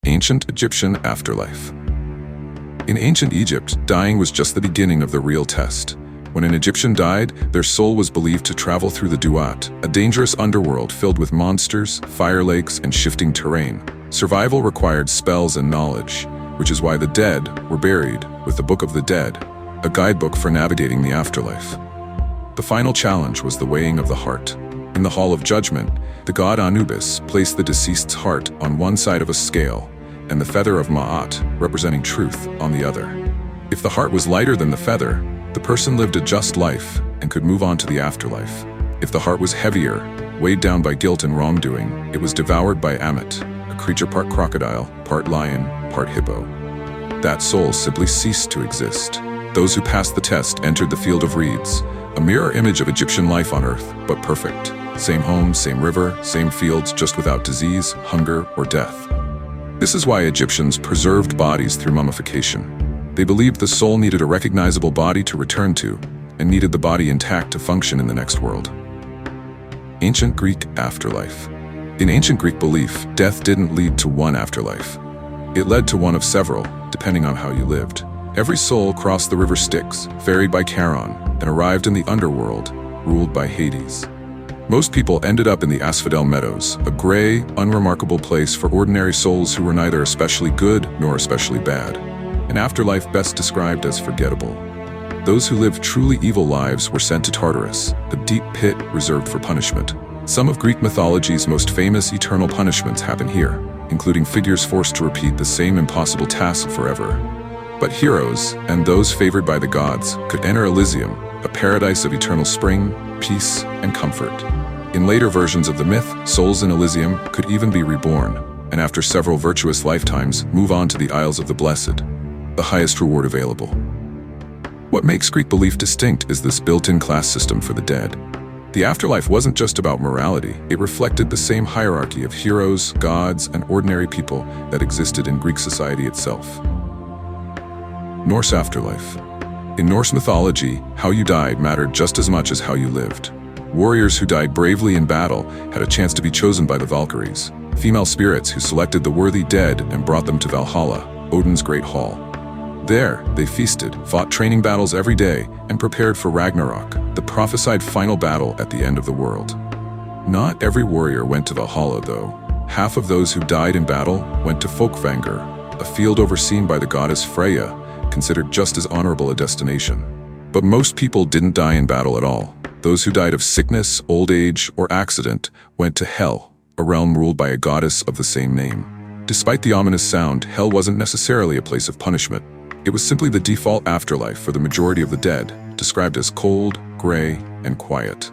Ancient Egyptian Afterlife. In ancient Egypt, dying was just the beginning of the real test. When an Egyptian died, their soul was believed to travel through the Duat, a dangerous underworld filled with monsters, fire lakes, and shifting terrain. Survival required spells and knowledge, which is why the dead were buried with the Book of the Dead, a guidebook for navigating the afterlife. The final challenge was the weighing of the heart. In the Hall of Judgment, the god Anubis placed the deceased's heart on one side of a scale, and the feather of Ma'at, representing truth, on the other. If the heart was lighter than the feather, the person lived a just life and could move on to the afterlife. If the heart was heavier, weighed down by guilt and wrongdoing, it was devoured by Ammit, a creature part crocodile, part lion, part hippo. That soul simply ceased to exist. Those who passed the test entered the field of reeds, a mirror image of Egyptian life on earth, but perfect. Same home, same river, same fields, just without disease, hunger, or death. This is why Egyptians preserved bodies through mummification. They believed the soul needed a recognizable body to return to, and needed the body intact to function in the next world. Ancient Greek Afterlife. In ancient Greek belief, death didn't lead to one afterlife. It led to one of several, depending on how you lived. Every soul crossed the river Styx, ferried by Charon, and arrived in the underworld, ruled by Hades. Most people ended up in the Asphodel Meadows, a gray, unremarkable place for ordinary souls who were neither especially good nor especially bad. An afterlife best described as forgettable. Those who lived truly evil lives were sent to Tartarus, a deep pit reserved for punishment. Some of Greek mythology's most famous eternal punishments happen here, including figures forced to repeat the same impossible task forever. But heroes, and those favored by the gods, could enter Elysium, a paradise of eternal spring, peace, and comfort. In later versions of the myth, souls in Elysium could even be reborn, and after several virtuous lifetimes, move on to the Isles of the Blessed, the highest reward available. What makes Greek belief distinct is this built-in class system for the dead. The afterlife wasn't just about morality, it reflected the same hierarchy of heroes, gods, and ordinary people that existed in Greek society itself. Norse Afterlife. In Norse mythology, how you died mattered just as much as how you lived. Warriors who died bravely in battle had a chance to be chosen by the Valkyries, female spirits who selected the worthy dead and brought them to Valhalla, Odin's great hall. There, they feasted, fought training battles every day, and prepared for Ragnarok, the prophesied final battle at the end of the world. Not every warrior went to Valhalla, though. Half of those who died in battle went to Folkvangr, a field overseen by the goddess Freya, considered just as honorable a destination. But most people didn't die in battle at all. Those who died of sickness, old age, or accident went to Hell, a realm ruled by a goddess of the same name. Despite the ominous sound, Hell wasn't necessarily a place of punishment. It was simply the default afterlife for the majority of the dead, described as cold, gray, and quiet.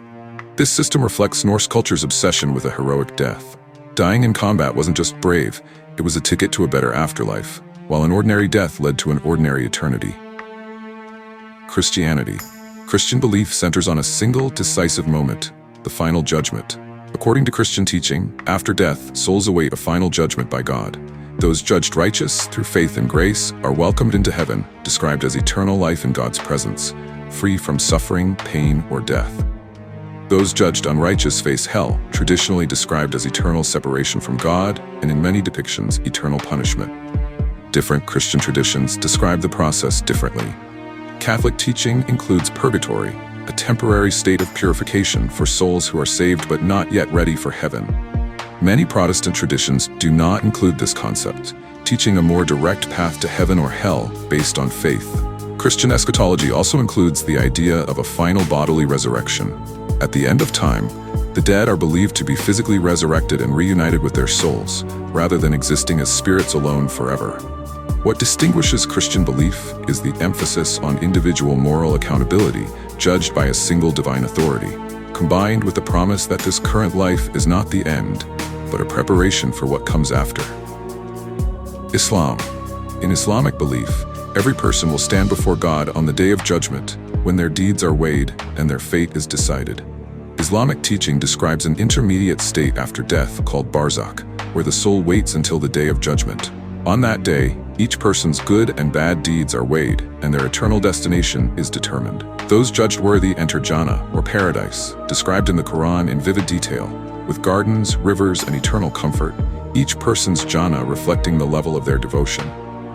This system reflects Norse culture's obsession with a heroic death. Dying in combat wasn't just brave, it was a ticket to a better afterlife, while an ordinary death led to an ordinary eternity. Christianity. Christian belief centers on a single, decisive moment, the final judgment. According to Christian teaching, after death, souls await a final judgment by God. Those judged righteous through faith and grace are welcomed into heaven, described as eternal life in God's presence, free from suffering, pain, or death. Those judged unrighteous face hell, traditionally described as eternal separation from God, and in many depictions, eternal punishment. Different Christian traditions describe the process differently. Catholic teaching includes purgatory, a temporary state of purification for souls who are saved but not yet ready for heaven. Many Protestant traditions do not include this concept, teaching a more direct path to heaven or hell based on faith. Christian eschatology also includes the idea of a final bodily resurrection. At the end of time, the dead are believed to be physically resurrected and reunited with their souls, rather than existing as spirits alone forever. What distinguishes Christian belief is the emphasis on individual moral accountability, judged by a single divine authority, combined with the promise that this current life is not the end, but a preparation for what comes after. Islam. In Islamic belief, every person will stand before God on the day of judgment, when their deeds are weighed and their fate is decided. Islamic teaching describes an intermediate state after death called barzakh, where the soul waits until the day of judgment. On that day, each person's good and bad deeds are weighed, and their eternal destination is determined. Those judged worthy enter Jannah, or paradise, described in the Quran in vivid detail, with gardens, rivers, and eternal comfort. each person's jhana reflecting the level of their devotion.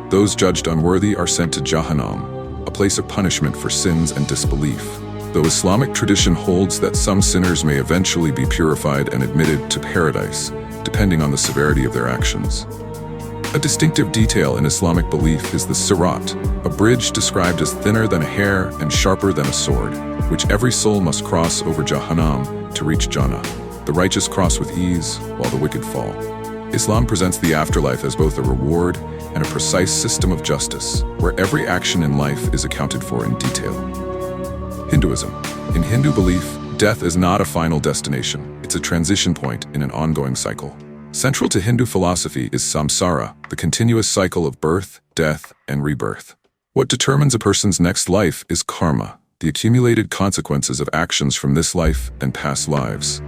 Those judged unworthy are sent to Jahannam, a place of punishment for sins and disbelief, though Islamic tradition holds that some sinners may eventually be purified and admitted to paradise, depending on the severity of their actions. A distinctive detail in Islamic belief is the sirat, a bridge described as thinner than a hair and sharper than a sword, which every soul must cross over Jahannam to reach Jannah. The righteous cross with ease, while the wicked fall. Islam presents the afterlife as both a reward and a precise system of justice, where every action in life is accounted for in detail. Hinduism. In Hindu belief, death is not a final destination, it's a transition point in an ongoing cycle. Central to Hindu philosophy is samsara, the continuous cycle of birth, death, and rebirth. What determines a person's next life is karma, the accumulated consequences of actions from this life and past lives.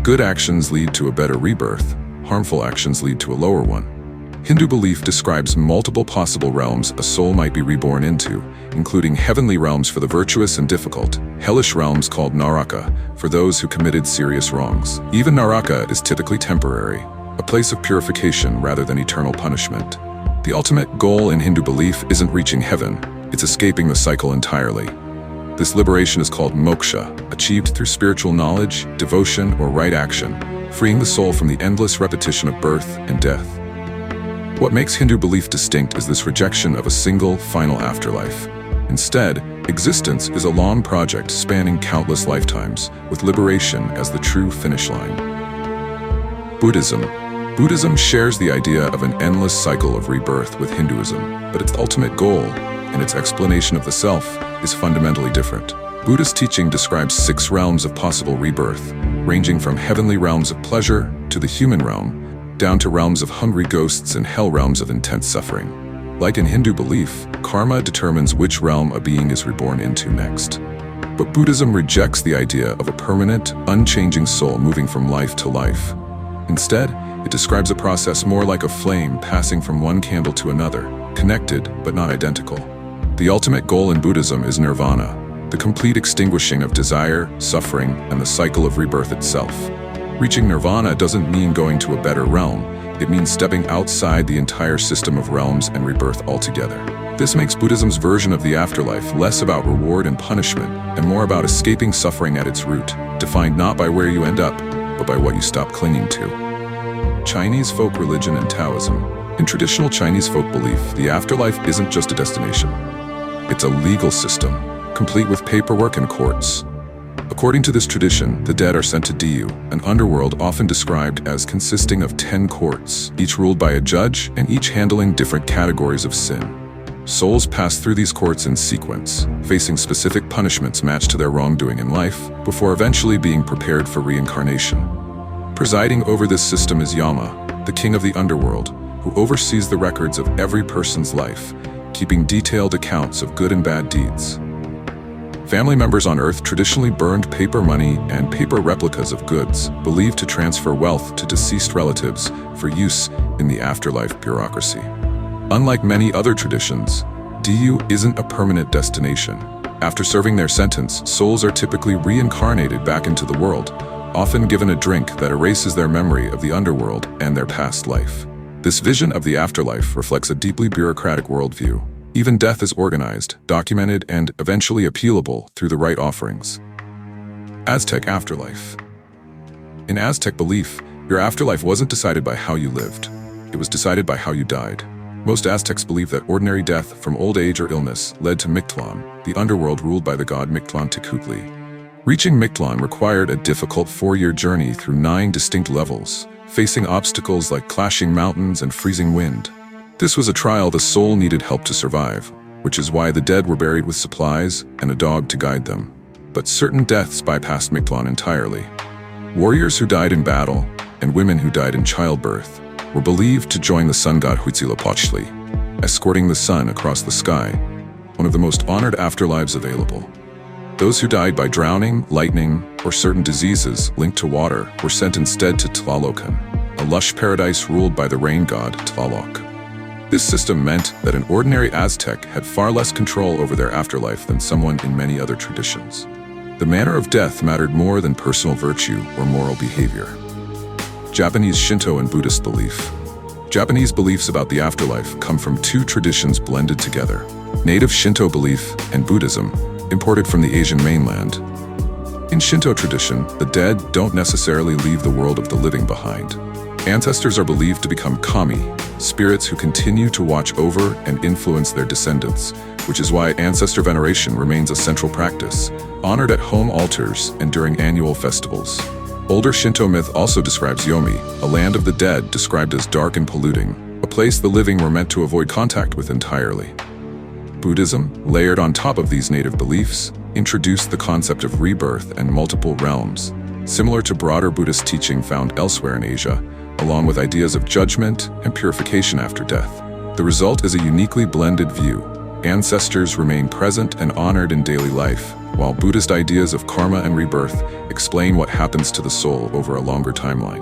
Good actions lead to a better rebirth, harmful actions lead to a lower one. Hindu belief describes multiple possible realms a soul might be reborn into, including heavenly realms for the virtuous and difficult, hellish realms called naraka, for those who committed serious wrongs. Even naraka is typically temporary, a place of purification rather than eternal punishment. The ultimate goal in Hindu belief isn't reaching heaven, it's escaping the cycle entirely. This liberation is called moksha, achieved through spiritual knowledge, devotion, or right action, freeing the soul from the endless repetition of birth and death. What makes Hindu belief distinct is this rejection of a single, final afterlife. Instead, existence is a long project spanning countless lifetimes, with liberation as the true finish line. Buddhism. Buddhism shares the idea of an endless cycle of rebirth with Hinduism, but its ultimate goal, and its explanation of the self, is fundamentally different. Buddhist teaching describes 6 realms of possible rebirth, ranging from heavenly realms of pleasure to the human realm, down to realms of hungry ghosts and hell realms of intense suffering. Like in Hindu belief, karma determines which realm a being is reborn into next. But Buddhism rejects the idea of a permanent, unchanging soul moving from life to life. Instead, it describes a process more like a flame passing from one candle to another, connected but not identical. The ultimate goal in Buddhism is nirvana, the complete extinguishing of desire, suffering, and the cycle of rebirth itself. Reaching nirvana doesn't mean going to a better realm, it means stepping outside the entire system of realms and rebirth altogether. This makes Buddhism's version of the afterlife less about reward and punishment, and more about escaping suffering at its root, defined not by where you end up, but by what you stop clinging to. Chinese folk religion and Taoism. In traditional Chinese folk belief, the afterlife isn't just a destination. It's a legal system, complete with paperwork and courts. According to this tradition, the dead are sent to Diyu, an underworld often described as consisting of 10 courts, each ruled by a judge and each handling different categories of sin. Souls pass through these courts in sequence, facing specific punishments matched to their wrongdoing in life, before eventually being prepared for reincarnation. Presiding over this system is Yama, the king of the underworld, who oversees the records of every person's life, keeping detailed accounts of good and bad deeds. Family members on Earth traditionally burned paper money and paper replicas of goods, believed to transfer wealth to deceased relatives for use in the afterlife bureaucracy. Unlike many other traditions, Diyu isn't a permanent destination. After serving their sentence, souls are typically reincarnated back into the world, often given a drink that erases their memory of the underworld and their past life. This vision of the afterlife reflects a deeply bureaucratic worldview. Even death is organized, documented, and eventually appealable through the right offerings. Aztec afterlife. In Aztec belief, your afterlife wasn't decided by how you lived. It was decided by how you died. Most Aztecs believed that ordinary death from old age or illness led to Mictlan, the underworld ruled by the god Mictlan Tecutli. Reaching Mictlan required a difficult 4-year journey through 9 distinct levels, facing obstacles like clashing mountains and freezing wind. This was a trial the soul needed help to survive, which is why the dead were buried with supplies and a dog to guide them. But certain deaths bypassed Mictlan entirely. Warriors who died in battle, and women who died in childbirth, were believed to join the sun god Huitzilopochtli, escorting the sun across the sky, one of the most honored afterlives available. Those who died by drowning, lightning, or certain diseases linked to water were sent instead to Tlalocan, a lush paradise ruled by the rain god Tlaloc. This system meant that an ordinary Aztec had far less control over their afterlife than someone in many other traditions. The manner of death mattered more than personal virtue or moral behavior. Japanese Shinto and Buddhist belief. Japanese beliefs about the afterlife come from two traditions blended together: native Shinto belief and Buddhism, imported from the Asian mainland. In Shinto tradition, the dead don't necessarily leave the world of the living behind. Ancestors are believed to become kami, spirits who continue to watch over and influence their descendants, which is why ancestor veneration remains a central practice, honored at home altars and during annual festivals. Older Shinto myth also describes Yomi, a land of the dead described as dark and polluting, a place the living were meant to avoid contact with entirely. Buddhism, layered on top of these native beliefs, introduced the concept of rebirth and multiple realms, similar to broader Buddhist teaching found elsewhere in Asia, along with ideas of judgment and purification after death. The result is a uniquely blended view. Ancestors remain present and honored in daily life, while Buddhist ideas of karma and rebirth explain what happens to the soul over a longer timeline.